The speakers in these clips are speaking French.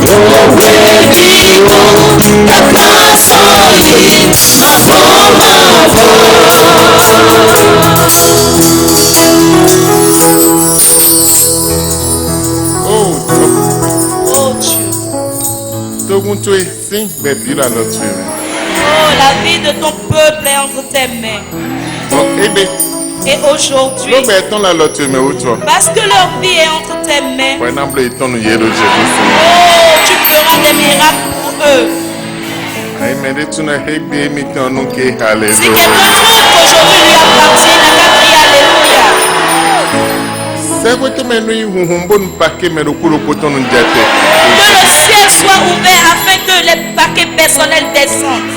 You're worthy, oh, the cross for me, my home. la vie de ton peuple est entre tes mains. Et aujourd'hui, parce que leur vie est entre tes mains, oh, tu feras des miracles pour eux. Si quelque chose qu'aujourd'hui lui appartient, n'a qu'à crier Alléluia. Que le ciel soit ouvert afin que les paquets personnels descendent.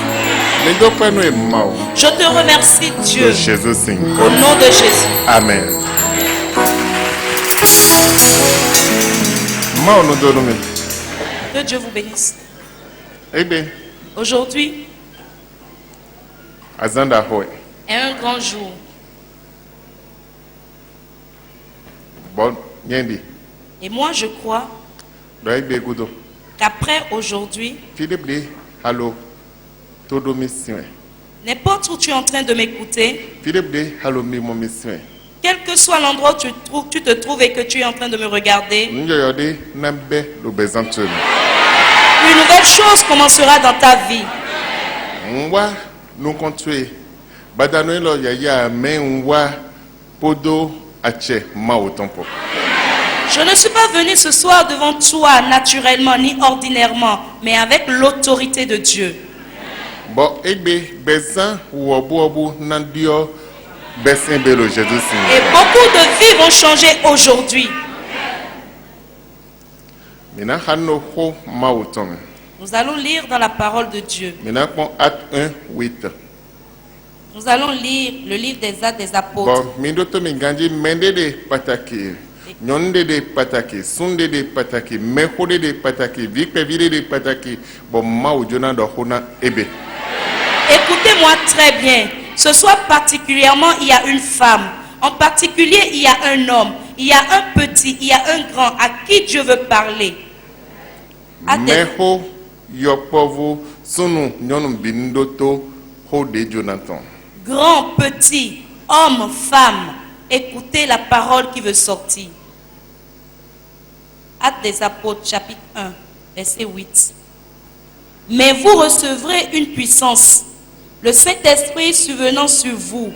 Je te remercie, Dieu, au nom de Jésus. Amen. Que Dieu vous bénisse. Amen. Aujourd'hui est un grand jour. Et moi, je crois qu'après aujourd'hui, n'importe où tu es en train de m'écouter, quel que soit l'endroit où tu te trouves et que tu es en train de me regarder, une nouvelle chose commencera dans ta vie. Je ne suis pas venu ce soir devant toi naturellement ni ordinairement, mais avec l'autorité de Dieu. Et beaucoup de vies vont changer aujourd'hui. Nous allons lire dans la parole de Dieu. Nous allons lire le livre des Actes des Apôtres. Écoutez-moi très bien. Ce soir particulièrement, il y a une femme. En particulier, il y a un homme. Il y a un petit, il y a un grand à qui Dieu veut parler. Grand, petit, homme, femme, écoutez la parole qui veut sortir. Actes des Apôtres, chapitre 1, verset 8. Mais vous recevrez une puissance, le Saint-Esprit survenant sur vous,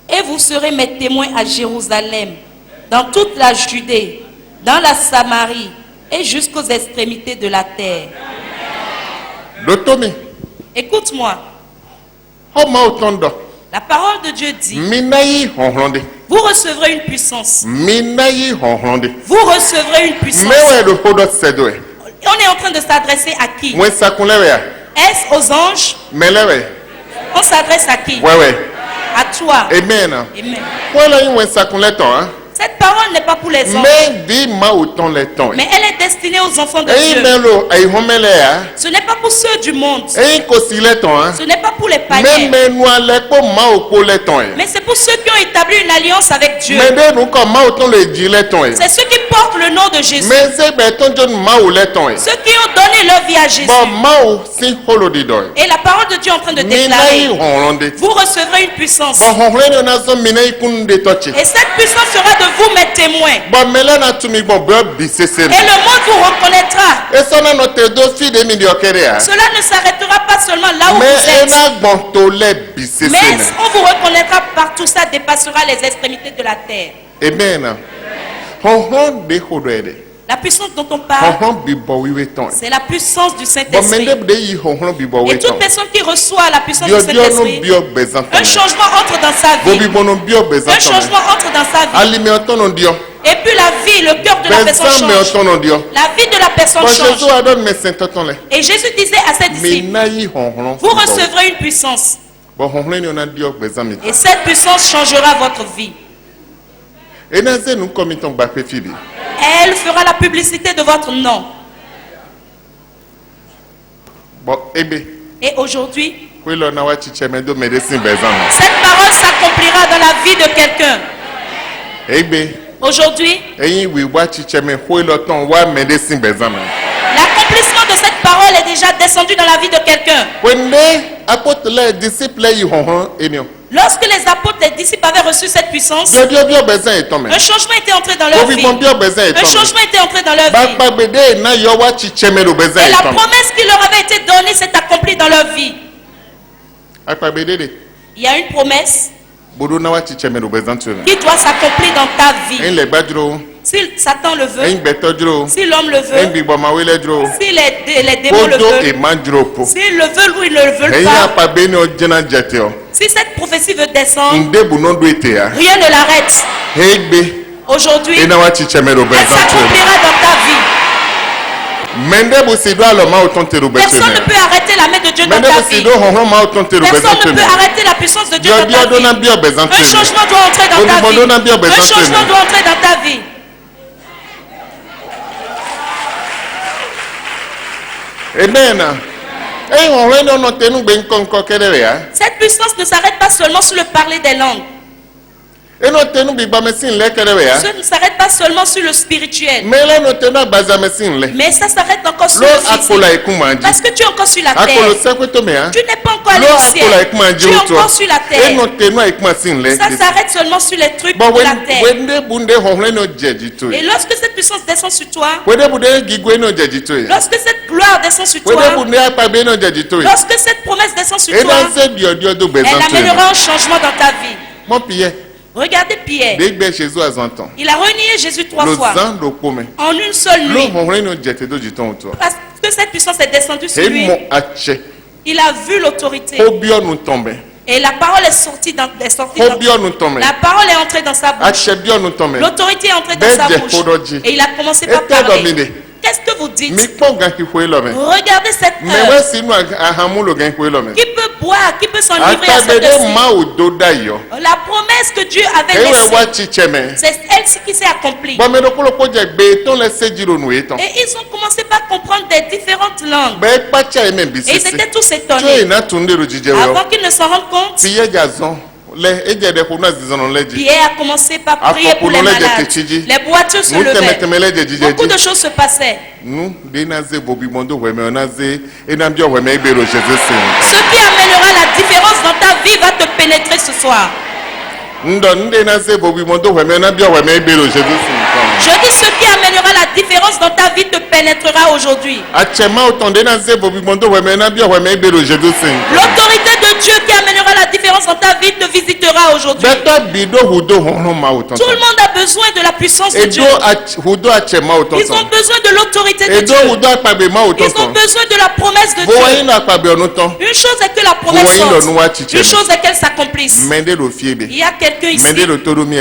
et vous serez mes témoins à Jérusalem, dans toute la Judée, dans la Samarie, et jusqu'aux extrémités de la terre. Écoute-moi. La parole de Dieu dit, vous recevrez une puissance. Vous recevrez une puissance. On est en train de s'adresser à qui? Est-ce aux anges? On s'adresse à qui? À toi. Amen. Amen. Cette parole n'est pas pour les anges, mais elle est destinée aux enfants de Dieu. Ce n'est pas pour ceux du monde. Ce n'est pas pour les païens. Mais c'est pour ceux qui ont établi une alliance avec Dieu. C'est ceux qui portent le nom de Jésus. Ceux qui ont donné leur vie à Jésus. Et la parole de Dieu est en train de déclarer, vous recevrez une puissance. Et cette puissance sera de vous mes témoins. Et le monde vous reconnaîtra. Cela ne s'arrêtera pas seulement là où vous êtes. Mais on vous reconnaîtra partout, ça dépassera les extrémités de la terre. Amen. La puissance dont on parle, c'est la puissance du Saint-Esprit. Et toute personne qui reçoit la puissance du Saint-Esprit, un changement entre dans sa vie. Un changement entre dans sa vie. Et puis la vie, le cœur de la personne change. La vie de la personne change. Et Jésus disait à ses disciples, vous recevrez une puissance. Et cette puissance changera votre vie. Elle fera la publicité de votre nom. Et aujourd'hui, cette parole s'accomplira dans la vie de quelqu'un. Aujourd'hui, l'accomplissement de cette parole est déjà descendu dans la vie de quelqu'un. Lorsque les apôtres, les disciples avaient reçu cette puissance, un changement était entré dans leur vie. Un changement était entré dans leur vie. Et la promesse qui leur avait été donnée s'est accomplie dans leur vie. Il y a une promesse qui doit s'accomplir dans ta vie. Si Satan le veut, si l'homme le veut, si les démons le veulent, s'ils le veulent ou ils ne le veulent pas, si cette prophétie veut descendre, rien ne l'arrête. Aujourd'hui, elle s'accomplira dans ta vie. Personne ne peut arrêter la main de Dieu dans ta vie. Personne ne peut arrêter la puissance de Dieu dans ta vie. Un changement doit entrer dans ta vie. Un changement doit entrer dans ta vie. Amen. Cette puissance ne s'arrête pas seulement sur le parler des langues. Ce ne s'arrête pas seulement sur le spirituel. Mais ça s'arrête encore sur le physique. Parce que tu es encore sur la terre. Tu n'es pas encore allé au ciel. Tu es encore sur la terre. Ça s'arrête seulement sur les trucs de la terre. Et lorsque cette puissance descend sur toi, lorsque cette gloire descend sur toi, lorsque cette promesse descend sur toi, elle amènera un changement dans ta vie. Regardez Pierre. Il a renié Jésus 3 fois. En une seule nuit. Parce que cette puissance est descendue sur lui. Il a vu l'autorité. Et la parole est sortie dans la parole est entrée dans sa bouche. L'autorité est entrée dans sa bouche. Et il a commencé par parler. Qu'est-ce que vous dites? Regardez cette heure. Qui peut boire? Qui peut s'en livrer à cette heure? La promesse que Dieu avait laissée, c'est elle qui s'est accomplie. Et ils ont commencé par comprendre des différentes langues. Et ils étaient tous étonnés. Avant qu'ils ne s'en rendent compte, Pierre a commencé par prier pour les malades. Les boiteux se levaient. Beaucoup de choses se passaient. Ce qui amènera la différence dans ta vie va te pénétrer ce soir. Je dis ce qui amènera la différence dans ta vie te pénétrera aujourd'hui. L'autorité de Dieu qui amènera la différence dans ta vie te visitera aujourd'hui. Tout le monde a besoin de la puissance de Dieu. Ils ont besoin de l'autorité de Dieu. Ils ont besoin de la promesse de Dieu. Une chose est que la promesse sorte. Une chose est qu'elle s'accomplisse. Il y a quelqu'un ici. Il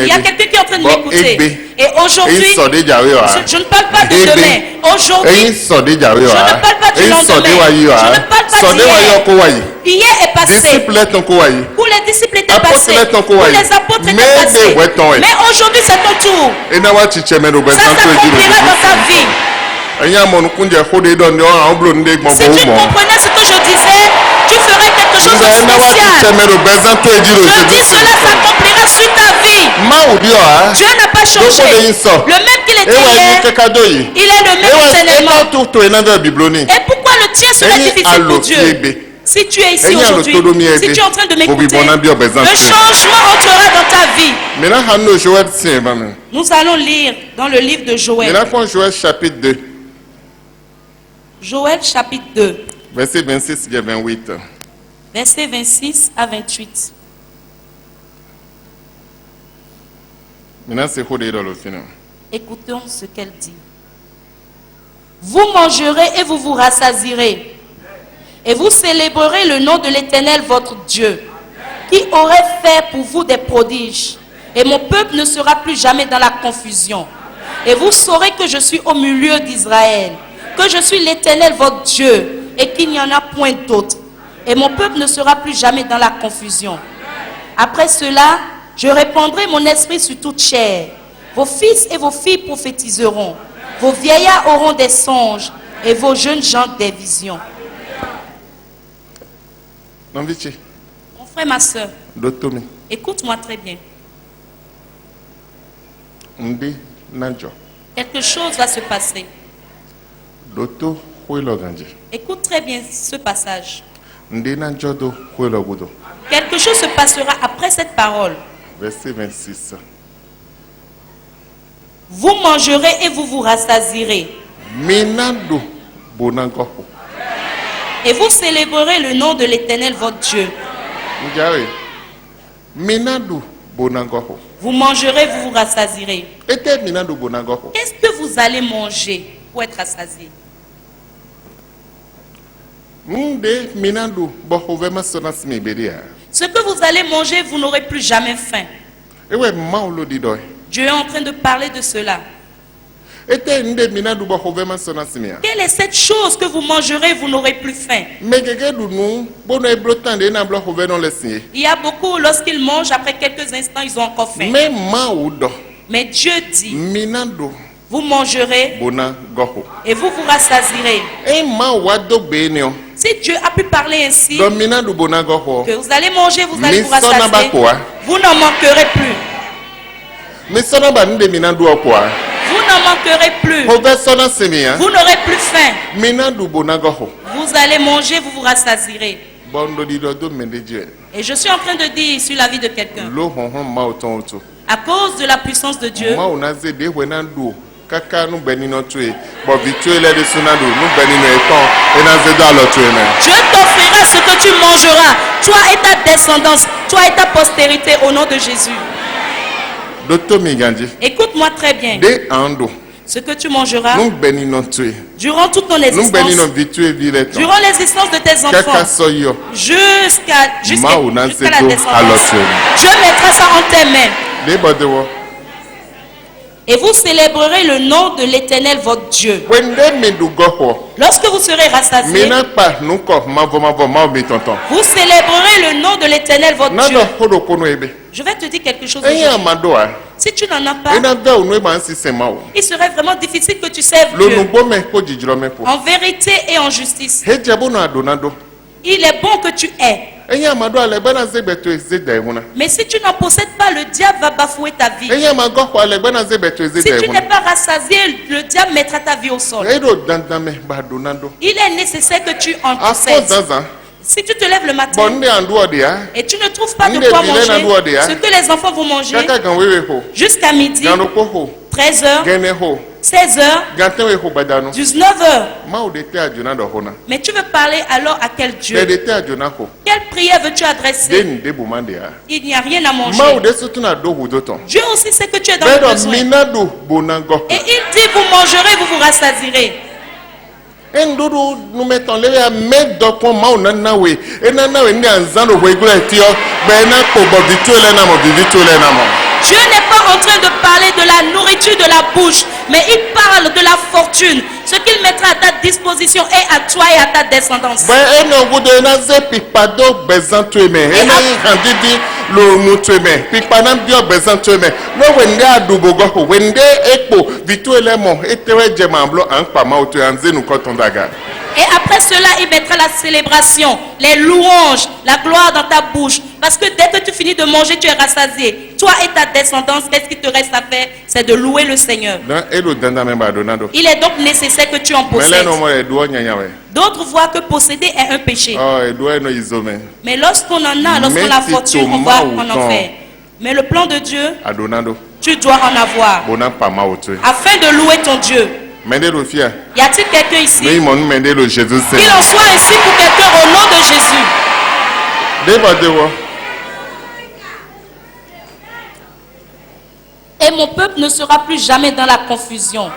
y a quelqu'un qui est en train de m'écouter. Et aujourd'hui, je ne parle pas de demain. Aujourd'hui, je ne parle pas du lendemain. Je ne parle pas d'hier. Hier est passé. Pour les disciples était passé. Pour les apôtres était passé. Mais aujourd'hui c'est ton tour. Ça s'accomplira dans ta vie. Si tu comprenais ce que je disais, tu ferais quelque chose de spécial. Je dis cela s'accomplira sur ta vie. Dieu n'a pas changé. Le même qu'il était hier, il est le même éternellement. Et pourquoi le tien serait difficile pour Dieu? Si tu es ici aujourd'hui, si tu es en train de m'écouter, le changement entrera dans ta vie. Nous allons lire dans le livre de Joël. Joël chapitre 2. Joël chapitre 2. Verset 26 à 28. Verset 26 à 28. Maintenant, c'est dans le final. Écoutons ce qu'elle dit. Vous mangerez et vous vous rassasierez. Et vous célébrerez le nom de l'Éternel votre Dieu, qui aurait fait pour vous des prodiges. Et mon peuple ne sera plus jamais dans la confusion. Et vous saurez que je suis au milieu d'Israël, que je suis l'Éternel votre Dieu, et qu'il n'y en a point d'autre. Et mon peuple ne sera plus jamais dans la confusion. Après cela, je répandrai mon esprit sur toute chair. Vos fils et vos filles prophétiseront. Vos vieillards auront des songes, et vos jeunes gens des visions. Mon frère, ma soeur, écoute-moi très bien. Quelque chose va se passer. Écoute très bien ce passage. Quelque chose se passera après cette parole. Verset 26. Vous mangerez et vous vous rassasierez. Minado bonangoho. Et vous célébrerez le nom de l'Éternel votre Dieu. Minado bonangoho. Vous mangerez, vous vous rassasierez. Minado bonangoho. Qu'est-ce que vous allez manger pour être rassasié? Ce que vous allez manger, vous n'aurez plus jamais faim. Dieu est en train de parler de cela. Quelle est cette chose que vous mangerez, vous n'aurez plus faim? Il y a beaucoup, lorsqu'ils mangent, après quelques instants, ils ont encore faim. Mais Dieu dit, vous mangerez et vous vous rassasierez. Si Dieu a pu parler ainsi, que vous allez manger, vous allez vous rassasier, vous n'en manquerez plus. Vous n'en manquerez plus. Vous n'aurez plus faim. Vous allez manger, vous vous rassasierez. Et je suis en train de dire sur la vie de quelqu'un, à cause de la puissance de Dieu, Dieu t'offrira ce que tu mangeras, toi et ta descendance, toi et ta postérité, au nom de Jésus. Écoute-moi très bien. Ce que tu mangeras durant toute ton existence, durant l'existence de tes enfants, jusqu'à la descendance, Dieu mettra ça en tes mains. Et vous célébrerez le nom de l'Éternel votre Dieu. Lorsque vous serez rassasiés, vous célébrerez le nom de l'Éternel votre Dieu. Je vais te dire quelque chose aujourd'hui. Si tu n'en as pas, il serait vraiment difficile que tu serves Dieu en vérité et en justice. Il est bon que tu aies. Mais si tu n'en possèdes pas, le diable va bafouer ta vie. Si tu n'es pas rassasié, le diable mettra ta vie au sol. Il est nécessaire que tu en possèdes. Si tu te lèves le matin et tu ne trouves pas de quoi manger, ce que les enfants vont manger jusqu'à midi, 13h, 16h, 19h. Mais tu veux parler alors à quel Dieu? Quelle prière veux-tu adresser? Il n'y a rien à manger. Dieu aussi sait que tu es dans le besoin. Et il dit, vous mangerez, vous vous rassasierez. Dieu n'est pas en train de parler de la nourriture de la bouche, mais il parle de la fortune, ce qu'il mettra à ta disposition et à toi et à ta descendance. Et après cela, il mettra la célébration, les louanges, la gloire dans ta bouche. Parce que dès que tu finis de manger, tu es rassasié. Toi et ta descendance, qu'est-ce qui te reste à faire? C'est de louer le Seigneur. Il est donc nécessaire que tu en possèdes. D'autres voient que posséder est un péché. Mais lorsqu'on en a, lorsqu'on a la fortune, on va en faire. Mais le plan de Dieu, tu dois en avoir. Afin de louer ton Dieu. Y a-t-il quelqu'un ici? Qu'il en soit ainsi pour quelqu'un au nom de Jésus. Et mon peuple ne sera plus jamais dans la confusion.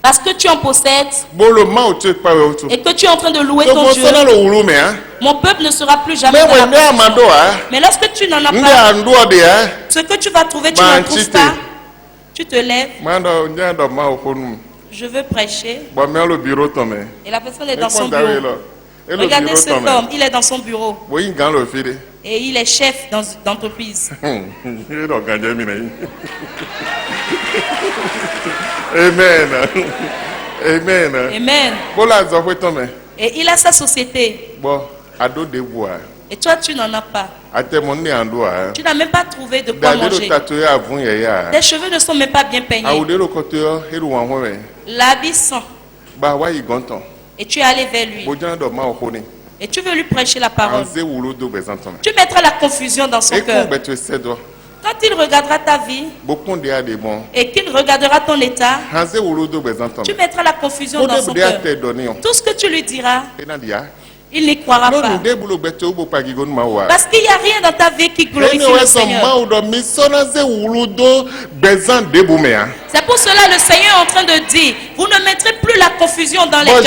Parce que tu en possèdes et que tu es en train de louer ton Dieu, mon peuple ne sera plus jamais dans la confusion. Mais lorsque tu n'en as pas, ce que tu vas trouver, tu n'en trouves pas. Tu te lèves. Je veux prêcher. Et la personne est dans son bureau. Regardez cet homme, il est dans son bureau. Et il est chef d'entreprise. Amen. Amen. Amen. Et il a sa société. Et toi, tu n'en as pas. Tu n'as même pas trouvé de quoi manger. Tes cheveux ne sont même pas bien peignés. L'habit sent. Et tu es allé vers lui. Et tu veux lui prêcher la parole. Tu mettras la confusion dans son cœur. Quand il regardera ta vie et qu'il regardera ton état, tu mettras la confusion dans son cœur. Tout ce que tu lui diras, il n'y croira pas. Parce qu'il n'y a rien dans ta vie qui glorifie le Seigneur. C'est pour cela que le Seigneur est en train de dire, vous ne mettrez plus la confusion dans les cœurs.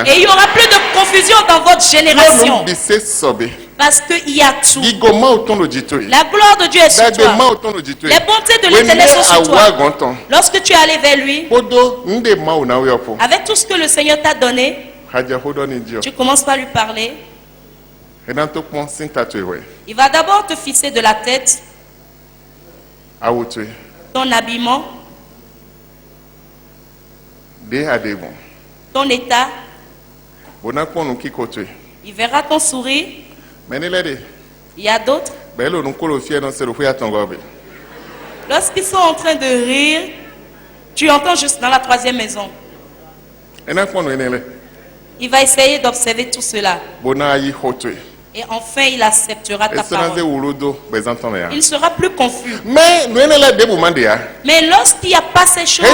Et il n'y aura plus de confusion dans votre génération. Parce qu'il y a tout. La gloire de Dieu est sur toi. Les bontés de l'Éternel sont sur toi. Lorsque tu es allé vers lui, avec tout ce que le Seigneur t'a donné, tu commences par lui parler. Il va d'abord te fixer de la tête, ton habillement, ton état. Il verra ton sourire. Il y a d'autres. Lorsqu'ils sont en train de rire, tu entends juste dans la troisième maison. Il va essayer d'observer tout cela. Et enfin, il acceptera ta parole. Il ne sera plus confus. Mais lorsqu'il n'y a pas ces choses,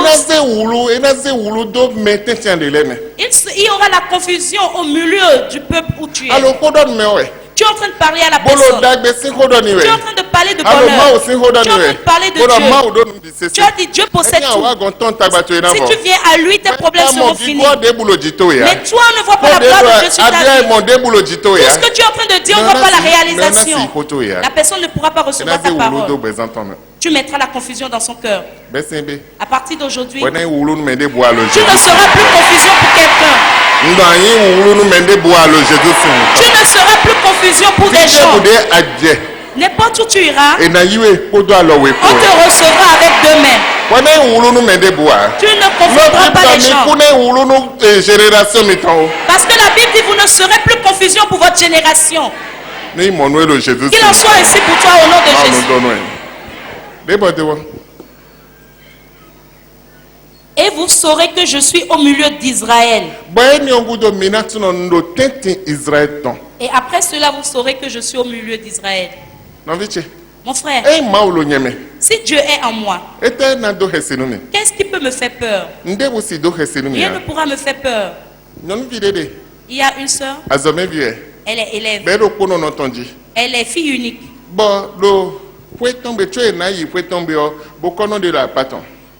il y aura la confusion au milieu du peuple où tu es. Tu es en train de parler à la personne. Tu es en train de parler de bonheur. Tu es en train de parler de Dieu. Tu as dit Dieu possède tout. Si tu viens à lui, tes problèmes seront finis. Mais toi, on ne voit pas la gloire de Dieu sur ta vie. Tout ce que tu es en train de dire, on ne voit pas la réalisation. La personne ne pourra pas recevoir ta parole. Tu mettras la confusion dans son cœur. À partir d'aujourd'hui, tu ne seras plus confusion pour quelqu'un. Tu ne seras plus confusion pour des gens. N'importe où tu iras, on te recevra avec deux mains. Tu ne confondras pas les gens. Parce que la Bible dit vous ne serez plus confusion pour votre génération. Qu'il en soit ainsi pour toi au nom de Jésus. Et vous saurez que je suis au milieu d'Israël. Et après cela, vous saurez que je suis au milieu d'Israël. Mon frère, si Dieu est en moi, qu'est-ce qui peut me faire peur? Rien ne pourra me faire peur. Il y a une soeur, elle est élève. Elle est fille unique.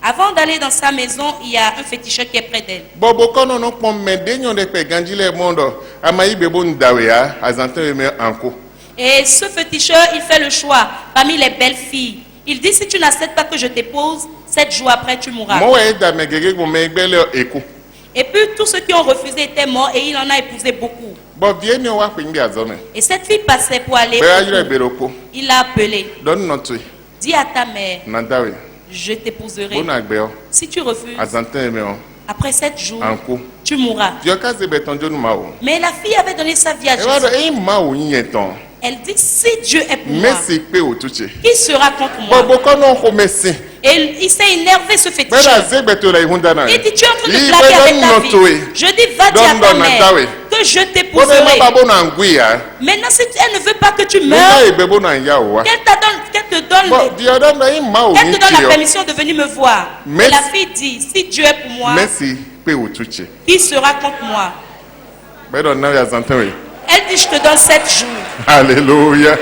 Avant d'aller dans sa maison, il y a un féticheur qui est près d'elle. Et ce féticheur, il fait le choix parmi les belles filles. Il dit, si tu n'acceptes pas que je t'épouse, 7 jours après, tu mourras. Et puis, tous ceux qui ont refusé étaient morts et il en a épousé beaucoup. Et cette fille passait pour aller au cours. Il l'a appelé. Dis à ta mère, je t'épouserai. Si tu refuses, après 7 jours, tu mourras. Mais la fille avait donné sa vie à Jésus. Elle dit, si Dieu est pour moi, qui sera contre moi? Et il s'est énervé, ce féticheur. Il dit, tu es en train de blaguer avec ta vie. Je dis, va dire à ta mère que je t'épouserai. Maintenant, si elle ne veut pas que tu meurs, qu'elle te donne la permission de venir me voir. Et la fille dit, si Dieu est pour moi, qui sera contre moi? Elle dit, je te donne 7 jours. Alléluia.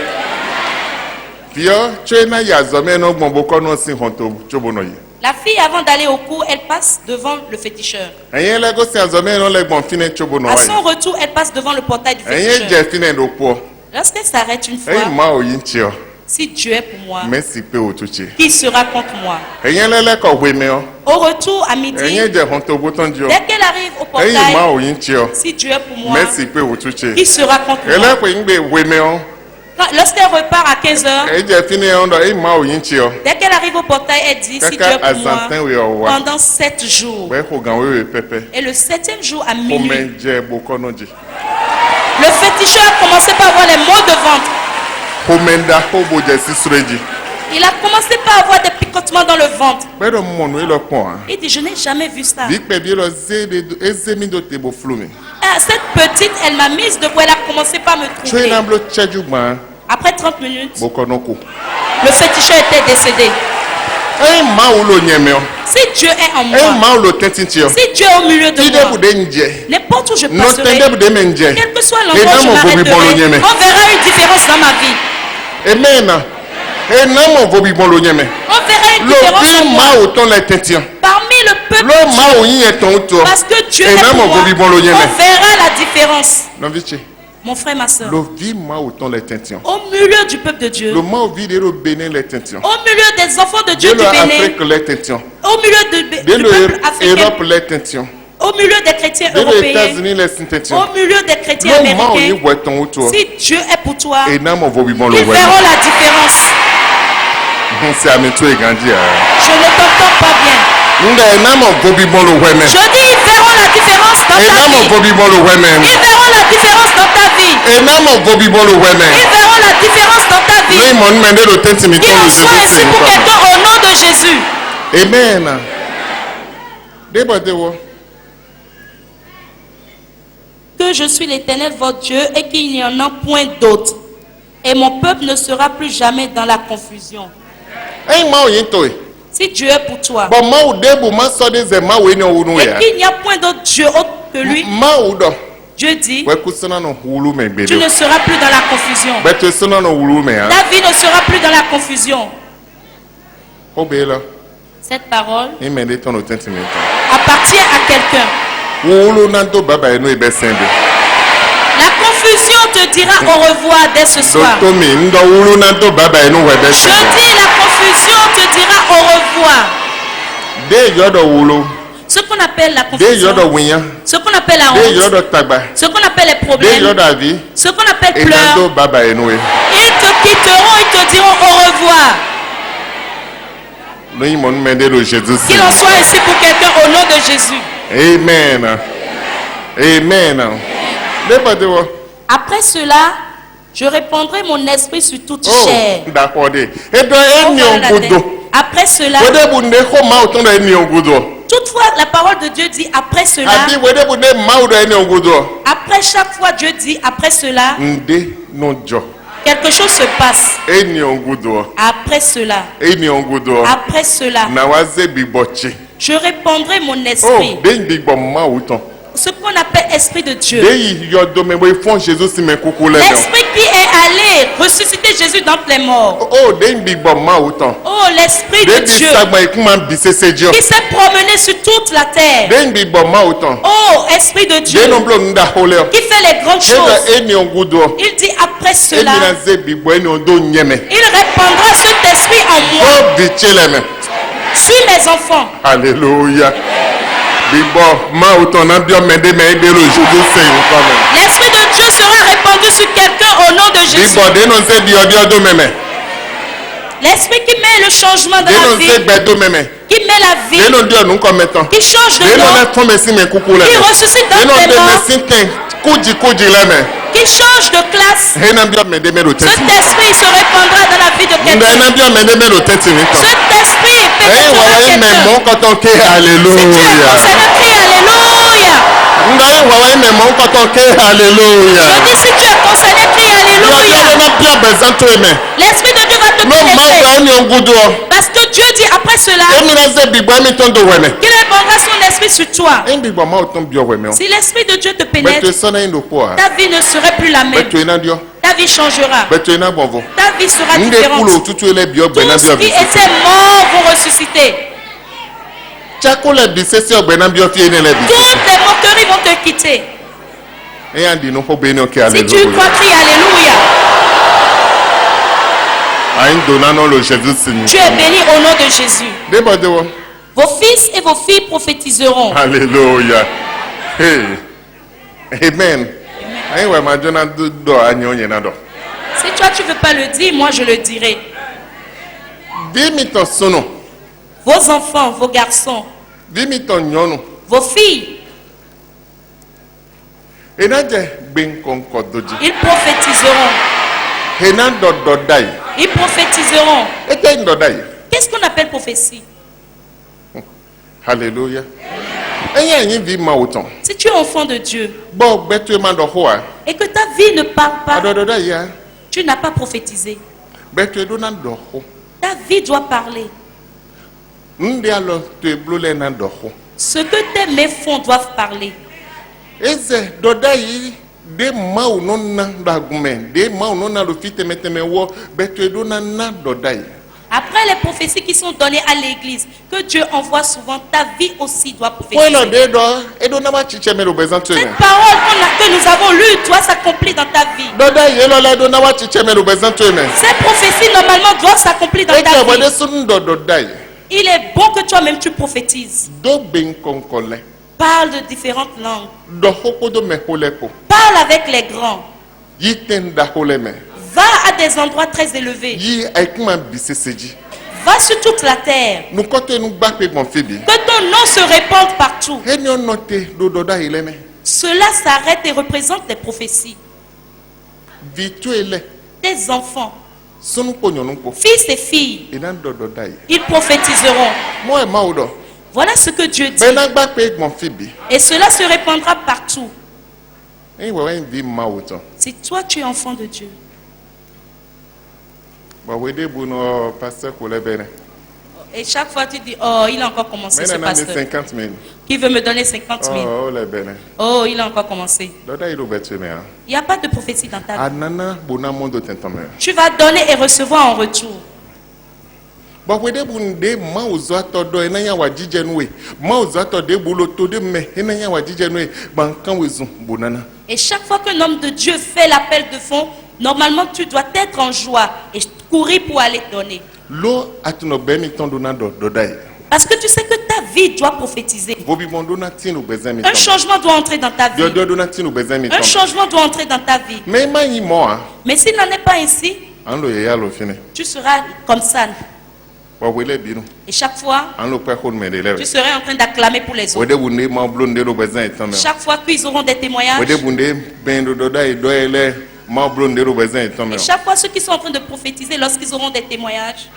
La fille, avant d'aller au cours, elle passe devant le féticheur. À son retour, elle passe devant le portail du féticheur. Lorsqu'elle s'arrête une fois, si Dieu est pour moi, qui sera contre moi? Au retour, à midi, dès qu'elle arrive au portail, si Dieu est pour moi, qui sera contre moi? Lorsqu'elle repart à 15 heures, dès qu'elle arrive au portail, elle dit, si Dieu est pour moi, pendant 7 jours. Et le 7e jour à minuit, le féticheur a commencé par avoir les maux de ventre. Il a commencé par avoir des picotements dans le ventre. Il dit, je n'ai jamais vu ça. Cette petite, elle m'a mise debout, elle a commencé par me trouver. Après 30 minutes, le féticheur était décédé. Si Dieu est en moi, si Dieu est au milieu de moi, n'importe où je passerai, quel que soit l'endroit où je m'arrêterai, on verra une différence dans ma vie. Amen. On verra une différence en moi. Parmi le peuple, parce que Dieu est pour moi, on verra la différence. Mon frère, ma soeur, au milieu du peuple de Dieu, au milieu des enfants de Dieu du Bénin, au milieu du peuple africain, au milieu des chrétiens européens, au milieu des chrétiens américains, si Dieu est pour toi, ils verront la différence. Je ne t'entends pas bien. Je dis, ils verront la différence dans ta vie. Ils verront la différence dans ta vie. Ils verront la différence dans ta vie. Qu'il en soit ainsi pour quelqu'un au nom de Jésus. Amen. Que je suis l'Éternel votre Dieu et qu'il n'y en a point d'autre. Et mon peuple ne sera plus jamais dans la confusion. Si Dieu est pour toi, et qu'il n'y a point d'autre Dieu autre que lui, Dieu dit, tu ne seras plus dans la confusion. Ta vie ne sera plus dans la confusion. Cette parole appartient à quelqu'un. La confusion te dira au revoir dès ce soir. Je dis, la confusion te dira au revoir. Ce qu'on appelle la confusion, ce qu'on appelle la honte, ce qu'on appelle les problèmes, ce qu'on appelle pleurs, ils te quitteront, ils te diront au revoir. Qu'il en soit ainsi pour quelqu'un au nom de Jésus. Amen. Amen. Après cela, je répandrai mon esprit sur toute chair. Après cela, toutefois, la parole de Dieu dit après cela. Après chaque fois, Dieu dit après cela. Quelque chose se passe. Après cela. Après cela. Je répandrai mon esprit. Ce qu'on appelle esprit de Dieu. L'esprit qui est allé ressusciter Jésus d'entre les morts. Oh, l'esprit de Dieu qui s'est promené sur toute la terre. Oh, esprit de Dieu qui fait les grandes choses. Il dit après cela, il répandra cet esprit en moi. Suis mes enfants. Alléluia. L'esprit de Dieu sera répandu sur quelqu'un au nom de Jésus. L'esprit qui met le changement dans la vie, qui met la vie, qui change de nom, qui ressuscite dans les morts, qui change de classe. Cet esprit se répandra dans la vie de quelqu'un. Cet esprit pénétrera quelqu'un. Si tu es concerné, crie Alléluia. Je dis si tu es concerné, crie Alléluia. L'esprit de Dieu va te pénétrer. Parce que Dieu dit après cela qu'il répandra son esprit sur toi. Si l'esprit de Dieu te pénètre, ta vie ne serait plus la même. Ta vie changera. Ta vie sera différente. Tous qui étaient morts vont ressusciter. Toutes les moqueries vont te quitter. Si tu crois, crie Alléluia. Tu es béni au nom de Jésus. Vos fils et vos filles prophétiseront. Alléluia. Hey. Amen. Si toi tu ne veux pas le dire, moi je le dirai. Vos enfants, vos garçons, vos filles, ils prophétiseront. Ils prophétiseront. Qu'est-ce qu'on appelle prophétie? Alléluia. Si tu es enfant de Dieu et que ta vie ne parle pas, tu n'as pas prophétisé. Ta vie doit parler. Ce que tes mains font doivent parler. Après les prophéties qui sont données à l'église, que Dieu envoie souvent, ta vie aussi doit prophétiser. Cette parole que nous avons lue doit s'accomplir dans ta vie. Ces prophéties normalement doivent s'accomplir dans ta vie. Il est bon que toi-même tu prophétises. Parle de différentes langues. Parle avec les grands. Va à des endroits très élevés. Va sur toute la terre. Que ton nom se répande partout. Cela s'arrête et représente les prophéties. Tes enfants, fils et filles, ils prophétiseront. Voilà ce que Dieu dit. Et cela se répandra partout. Si toi tu es enfant de Dieu. Et chaque fois tu dis, oh, il a encore commencé ce pasteur. Qui veut me donner 50 000? Oh, il a encore commencé. Il n'y a pas de prophétie dans ta vie. Tu vas donner et recevoir en retour. Et chaque fois qu'un homme de Dieu fait l'appel de fond, normalement tu dois être en joie et courir pour aller donner. Parce que tu sais que ta vie doit prophétiser. Un changement doit entrer dans ta vie. Un changement doit entrer dans ta vie. Mais s'il n'en est pas ainsi, tu seras comme ça. Et chaque fois, tu serais en train d'acclamer pour les autres. Chaque fois qu'ils auront des témoignages. Et chaque fois ceux qui sont en train de prophétiser, lorsqu'ils auront des témoignages,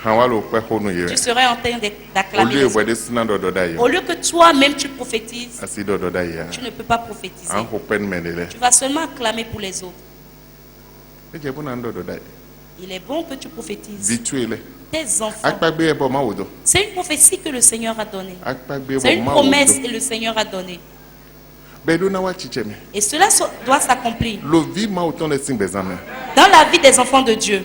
tu serais en train d'acclamer les autres. Au lieu que toi-même tu prophétises, tu ne peux pas prophétiser. Tu vas seulement acclamer pour les autres. Il est bon que tu prophétises. Tes enfants. C'est une prophétie que le Seigneur a donnée. C'est une promesse que le Seigneur a donnée. Et cela doit s'accomplir dans la vie des enfants de Dieu.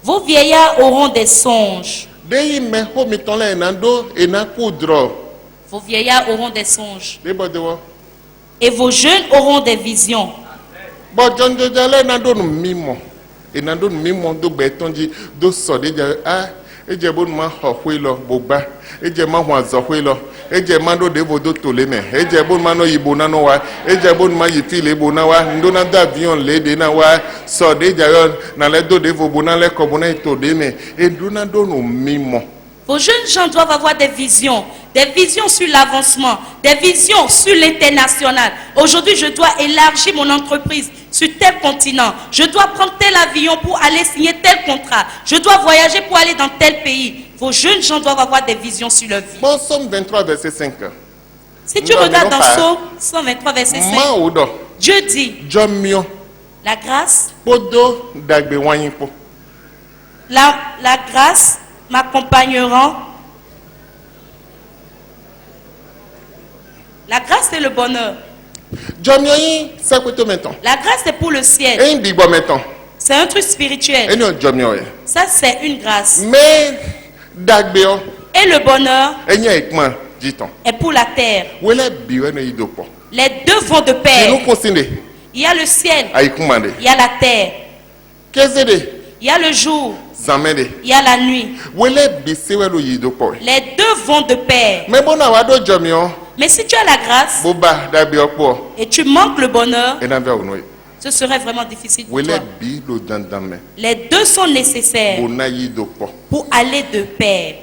Vos vieillards auront des songes. Vos vieillards auront des songes. Et vos jeunes auront des visions. Vos jeunes gens doivent avoir des visions sur l'avancement, des visions sur l'international. Aujourd'hui, je dois élargir mon entreprise sur tel continent. Je dois prendre tel avion pour aller signer tel contrat. Je dois voyager pour aller dans tel pays. Vos jeunes gens doivent avoir des visions sur leur vie. Psaume 23, verset 5. Si tu regardes dans Psaume 123, verset 5, Dieu dit, la grâce, la grâce m'accompagnera. La grâce c'est le bonheur. La grâce c'est pour le ciel. C'est un truc spirituel. Ça c'est une grâce. Et le bonheur est pour la terre. Les deux vont de pair. Il y a le ciel, il y a la terre. Il y a le jour, il y a la nuit. Les deux vont de pair. Mais si tu as la grâce et tu manques le bonheur, ce serait vraiment difficile pour toi. Les deux sont nécessaires pour aller de pair.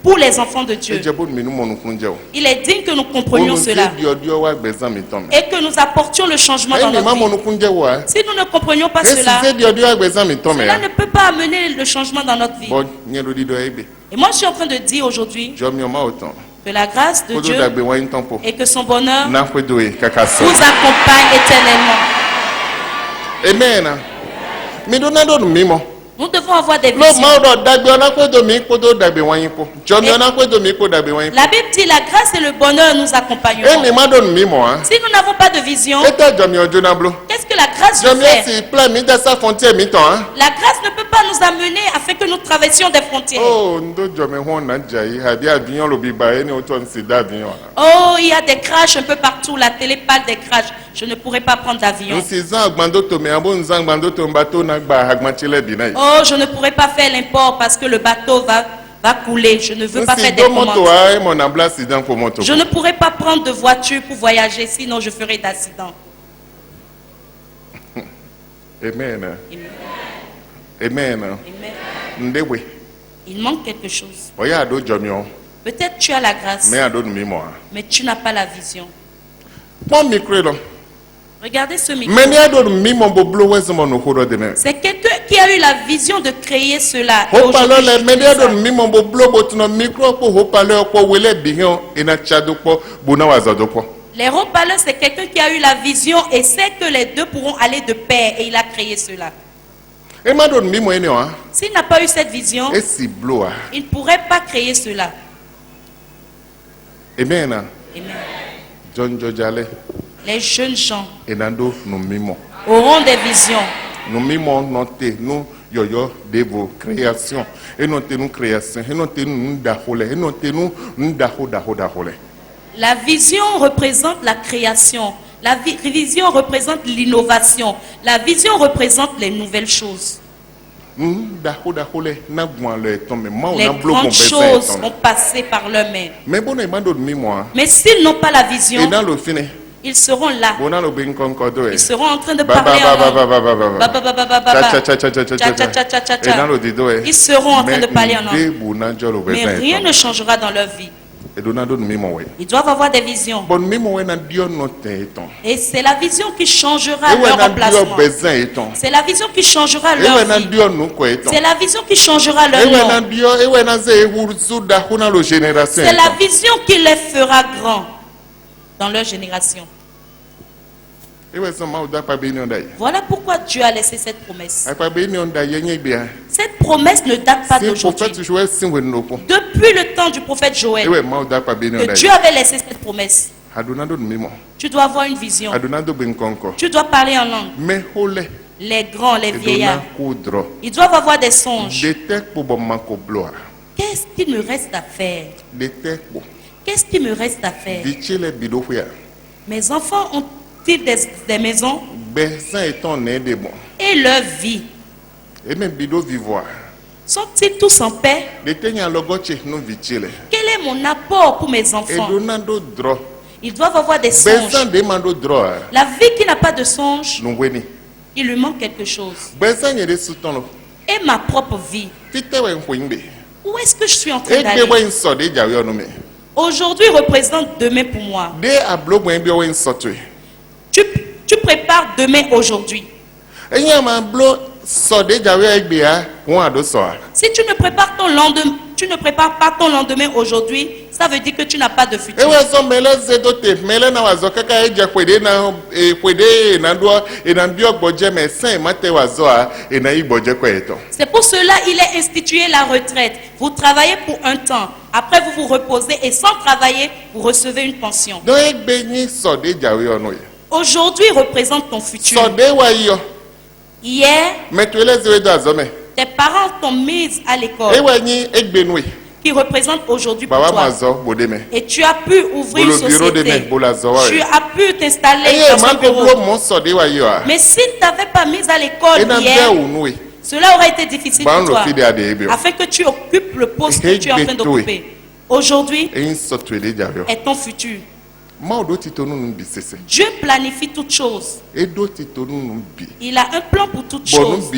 Pour les enfants de Dieu. Il est digne que nous comprenions cela et que nous apportions le changement dans notre vie. Si nous ne comprenions pas cela, cela ne peut pas amener le changement dans notre vie. Et moi je suis en train de dire aujourd'hui que la grâce de Dieu et que son bonheur vous accompagne éternellement. Amen. Nous devons avoir des visions. La Bible dit la grâce et le bonheur nous accompagneront. Si nous n'avons pas de vision, qu'est-ce que la grâce veut faire? La grâce ne peut pas nous amener afin que nous traversions des frontières. Oh, il y a des crashs un peu partout. La télé parle des crashs. Je ne pourrais pas prendre d'avion. Oh, je ne pourrais pas faire l'import parce que le bateau va couler. Je ne veux pas faire des commandes. Je ne pourrais pas prendre de voiture pour voyager, sinon je ferais d'accident. Amen. Amen. Amen. Il manque quelque chose. Peut-être tu as la grâce, mais tu n'as pas la vision. Regardez ce micro. C'est quelqu'un qui a eu la vision de créer cela. Les haut-parleurs, c'est quelqu'un qui a eu la vision et sait que les deux pourront aller de pair et il a créé cela. S'il n'a pas eu cette vision, il ne pourrait pas créer cela. Amen. Amen. Les jeunes gens auront des visions. La vision représente la création. La vision représente l'innovation. La vision représente les nouvelles choses. Les grandes choses ont passé par leurs mains. Mais s'ils n'ont pas la vision, ils seront là. Ils seront en train de parler en langue. Ils seront en train de parler en langue. Mais rien ne changera dans leur vie. Ils doivent avoir des visions. Et c'est la vision qui changera leur emplacement. C'est la vision qui changera leur vie. C'est la vision qui changera leur nom. C'est la vision qui les fera grands dans leur génération. Voilà pourquoi Dieu a laissé cette promesse. Cette promesse ne date pas d'aujourd'hui. Depuis le temps du prophète Joël, que Dieu avait laissé cette promesse. Tu dois avoir une vision. Tu dois parler en langue. Les grands, les vieillards, ils doivent avoir des songes. Qu'est-ce qu'il me reste à faire? Qu'est-ce qu'il me reste à faire? Mes enfants ont-ils des maisons? Et leur vie? Sont-ils tous en paix? Quel est mon apport pour mes enfants? Ils doivent avoir des songes. La vie qui n'a pas de songe, il lui manque quelque chose. Et ma propre vie, où est-ce que je suis en train d'aller? Aujourd'hui représente demain pour moi. Tu prépares demain aujourd'hui. Si tu ne prépares ton lendemain, tu ne prépares pas ton lendemain aujourd'hui, ça veut dire que tu n'as pas de futur. C'est pour cela qu'il est institué la retraite. Vous travaillez pour un temps. Après, vous vous reposez et sans travailler, vous recevez une pension. Aujourd'hui représente ton futur. Hier, tes parents t'ont mise à l'école, qui représente aujourd'hui pour toi. Et tu as pu ouvrir une société. Tu as pu t'installer dans un bureau. Mais si tu n'avais pas mis à l'école hier, cela aurait été difficile pour toi. Afin que tu occupes le poste que tu es en train d'occuper. Aujourd'hui est ton futur. Dieu planifie toutes choses. Il a un plan pour toutes choses.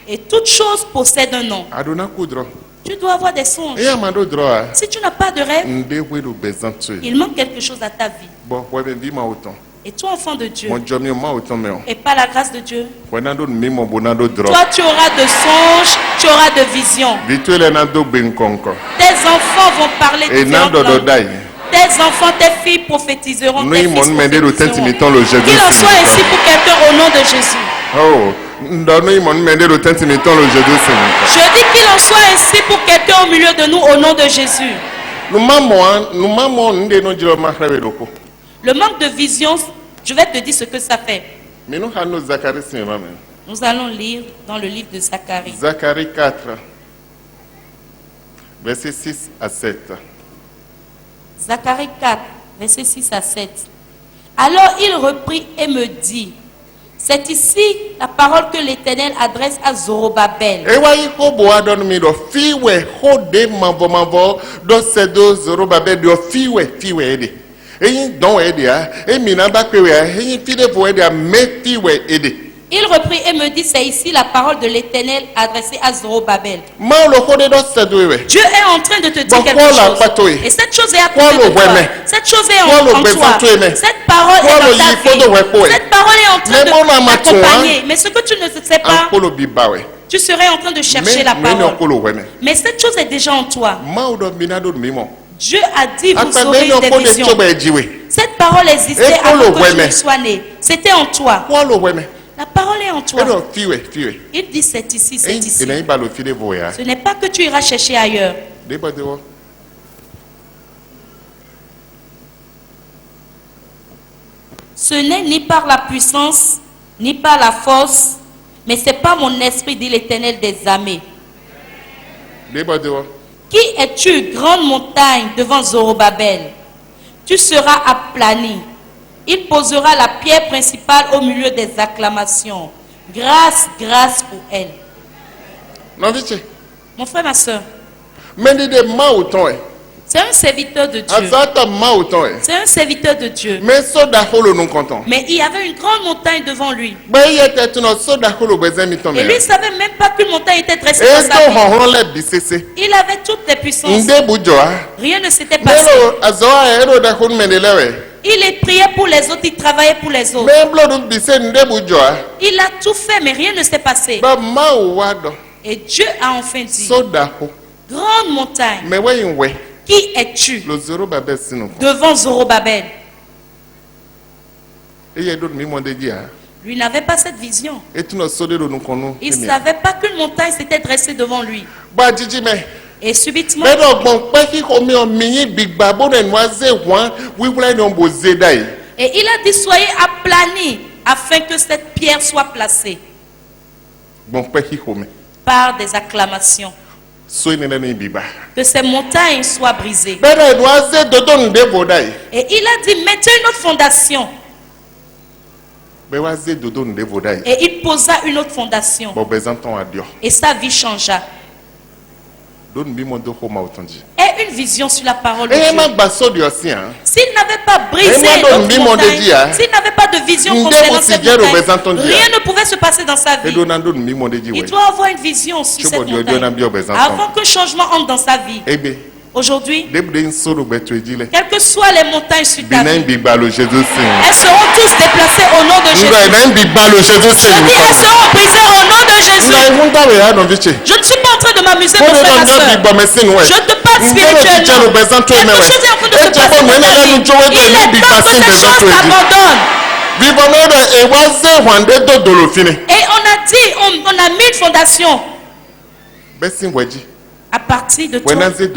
Et toutes choses possèdent un nom. Tu dois avoir des songes. Si tu n'as pas de rêve, il manque quelque chose à ta vie. Et toi, enfant de Dieu, et pas la grâce de Dieu, toi, tu auras de songes, tu auras de visions. Tes enfants vont parler différentes langues. Tes enfants, tes filles prophétiseront. Tes fils prophétiseront. Qu'il en soit ainsi pour quelqu'un au nom de Jésus. Je dis qu'il en soit ainsi pour quelqu'un au milieu de nous au nom de Jésus. Le manque de vision, je vais te dire ce que ça fait. Nous allons lire dans le livre de Zacharie. Zacharie 4, versets 6 à 7. Zacharie 4, versets 6 à 7. Alors il reprit et me dit, c'est ici la parole que l'Éternel adresse à Zorobabel. Il reprit et me dit, c'est ici la parole de l'Éternel adressée à Zorobabel. Dieu est en train de te dire quelque chose. Et cette chose est à côté de toi. Cette chose est en toi. Cette parole est dans ta vie. Cette parole est en train de t'accompagner. Mais ce que tu ne sais pas, tu serais en train de chercher la parole. Mais cette chose est déjà en toi. Dieu a dit, vous aurez des visions. Cette parole existait avant que tu ne sois né. C'était en toi. La parole est en toi. Il dit c'est ici, c'est ici. Ce n'est pas que tu iras chercher ailleurs. Ce n'est ni par la puissance, ni par la force, mais c'est par mon esprit, dit l'Éternel des armées. Qui es-tu, grande montagne devant Zorobabel? Tu seras aplani. Il posera la pierre principale au milieu des acclamations. Grâce, grâce pour elle. Mon frère, ma soeur, c'est un serviteur de Dieu. C'est un serviteur de Dieu. Mais il y avait une grande montagne devant lui. Et lui ne savait même pas qu'une montagne était dressée dans sa vie. Il avait toutes les puissances. Rien ne s'était passé. Il priait pour les autres, il travaillait pour les autres. Il a tout fait, mais rien ne s'est passé. Et Dieu a enfin dit, grande montagne, qui es-tu devant Zorobabel? Lui n'avait pas cette vision. Il ne savait pas qu'une montagne s'était dressée devant lui. Et subitement, et il a dit, soyez aplanis afin que cette pierre soit placée par des acclamations. Que ces montagnes soient brisées. Et il a dit, mettez une autre fondation. Et il posa une autre fondation. Et sa vie changea. Et une vision sur la parole de Dieu. S'il n'avait pas brisé notre montagne, s'il n'avait pas de vision concernant cette montagne, rien ne pouvait se passer dans sa vie. Il doit avoir une vision sur cette montagne avant qu'un changement entre dans sa vie. Aujourd'hui, quelles que soient les montagnes sur ta vie, elles seront tous déplacées au nom de Jésus. Je dis, elles seront brisées au nom de Jésus. Je ne suis pas en train de m'amuser, mon frère, ma soeur. Je te parle spirituellement. Quelque chose est en train de se passer dans ta vie. Il est temps que ces choses t'abandonnent. Et on a dit, on a mis une fondation. À partir de toi, toi tu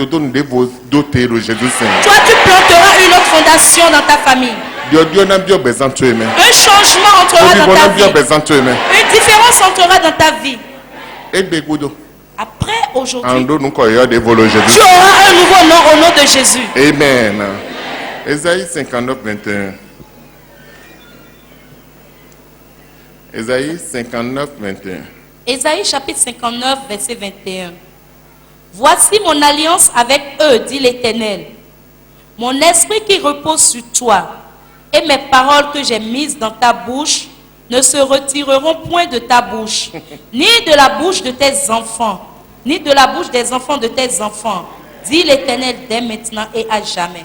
planteras une autre fondation dans ta famille. Un changement entrera dans ta vie. Une différence entrera dans ta vie. Après aujourd'hui, tu auras un nouveau nom au nom de Jésus. Amen. Ésaïe 59, 21. Ésaïe 59, 21. Ésaïe chapitre 59, verset 21. Voici mon alliance avec eux, dit l'Éternel. Mon esprit qui repose sur toi et mes paroles que j'ai mises dans ta bouche ne se retireront point de ta bouche, ni de la bouche de tes enfants, ni de la bouche des enfants de tes enfants, dit l'Éternel dès maintenant et à jamais.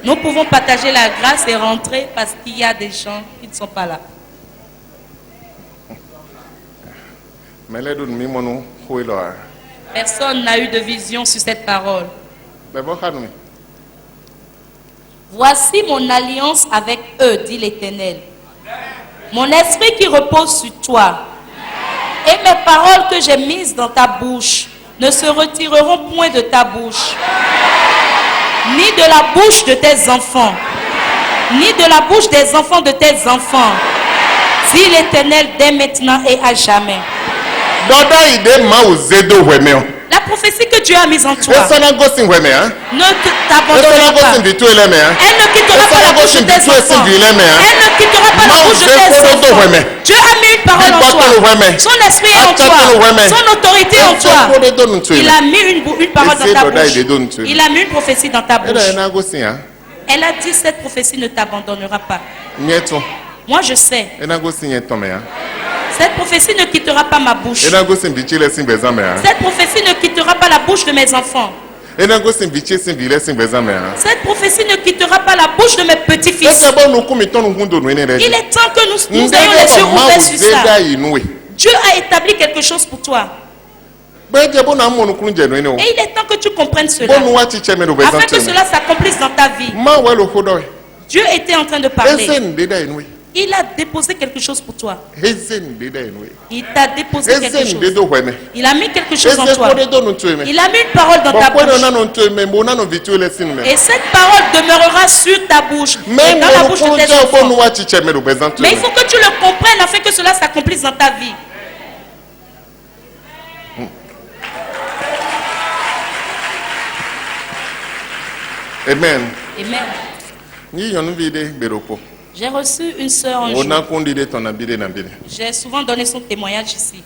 Nous pouvons partager la grâce et rentrer parce qu'il y a des gens qui ne sont pas là. Personne n'a eu de vision sur cette parole. Voici mon alliance avec eux, dit l'Éternel. Mon esprit qui repose sur toi et mes paroles que j'ai mises dans ta bouche ne se retireront point de ta bouche, ni de la bouche de tes enfants, ni de la bouche des enfants de tes enfants, dit l'Éternel dès maintenant et à jamais. La prophétie que Dieu a mise en toi ne t'abandonnera pas. Elle ne quittera pas la bouche de tes enfants. Elle ne quittera pas la bouche de tes enfants. Dieu a mis une parole en toi. Son esprit est en toi. Son autorité en toi. Il a mis une parole dans ta bouche. Il a mis une prophétie dans ta bouche. Elle a dit cette prophétie ne t'abandonnera pas. Moi je sais. Cette prophétie ne quittera pas ma bouche. Cette prophétie ne quittera pas la bouche de mes enfants. Cette prophétie ne quittera pas la bouche de mes petits-fils. Il est temps que nous ayons les yeux ouverts sur ça. Dieu a établi quelque chose pour toi. Et il est temps que tu comprennes cela. Afin que cela s'accomplisse dans ta vie. Dieu était en train de parler. Il a déposé quelque chose pour toi. Il t'a déposé quelque chose. Il a mis quelque chose en toi. Il a mis une parole dans ta bouche. Et cette parole demeurera sur ta bouche et dans la bouche de tes enfants. Mais il faut que tu le comprennes afin que cela s'accomplisse dans ta vie. Amen. Amen. J'ai reçu une sœur un jour. J'ai souvent donné son témoignage ici.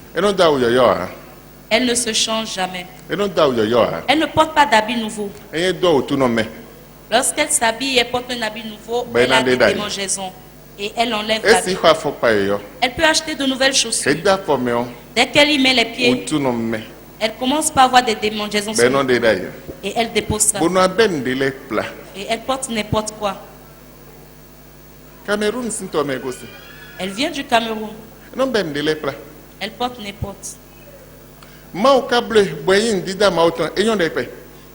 Elle ne se change jamais. Elle ne porte pas d'habit nouveau. Lorsqu'elle s'habille et porte un habit nouveau, elle a des démangeaisons. Et elle enlève l'habit. Elle peut acheter de nouvelles chaussures. Dès qu'elle y met les pieds, elle commence par avoir des démangeaisons. Et elle dépose ça. Et elle porte n'importe quoi. Elle vient du Cameroun. Elle porte n'importe.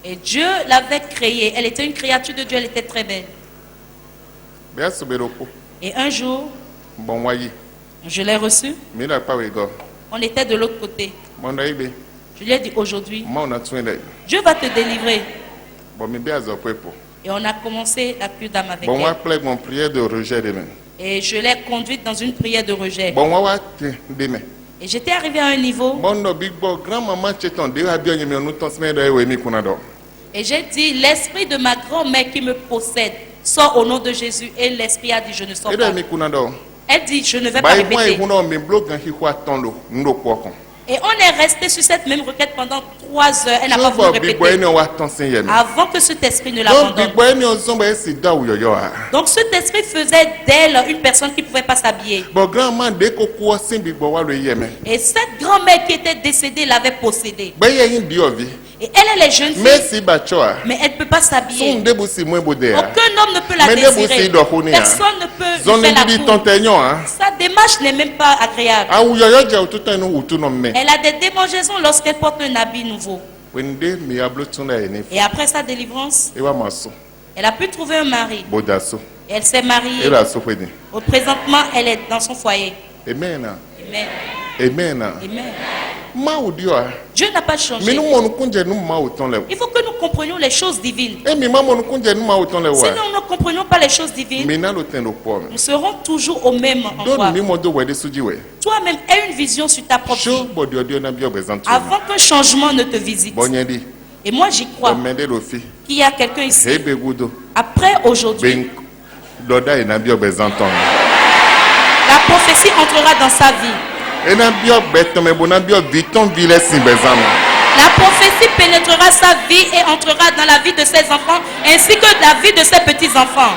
Et Dieu l'avait créée. Elle était une créature de Dieu. Elle était très belle. Et un jour, je l'ai reçue. On était de l'autre côté. Je lui ai dit aujourd'hui, Dieu va te délivrer. Et on a commencé la cure d'âme avec elle. Et je l'ai conduite dans une prière de rejet. Et j'étais arrivé à un niveau. Et j'ai dit, l'esprit de ma grand-mère qui me possède sort au nom de Jésus. Et l'esprit a dit, je ne sors pas. Elle dit, je ne vais pas répéter. Et on est resté sur cette même requête pendant 3 heures. Elle n'a pas voulu répéter. Avant que cet esprit ne l'abandonne. Donc cet esprit faisait d'elle une personne qui ne pouvait pas s'habiller. Et cette grand-mère qui était décédée l'avait possédée. Et elle est jeune fille, mais elle ne peut pas s'habiller. Aucun homme ne peut la désirer. Personne ne peut lui faire la cour. Sa démarche n'est même pas agréable. Elle a des démangeaisons lorsqu'elle porte un habit nouveau. Et après sa délivrance, elle a pu trouver un mari. Et elle s'est mariée. Présentement, elle est dans son foyer. Amen. Amen. Amen. Dieu n'a pas changé. Il faut que nous comprenions les choses divines. Si nous ne comprenions pas les choses divines, nous serons toujours au même endroit. Toi-même, aie une vision sur ta propre vie avant qu'un changement ne te visite. Et moi, j'y crois qu'il y a quelqu'un ici. Après aujourd'hui, la prophétie entrera dans sa vie. La prophétie pénétrera sa vie et entrera dans la vie de ses enfants ainsi que la vie de ses petits-enfants.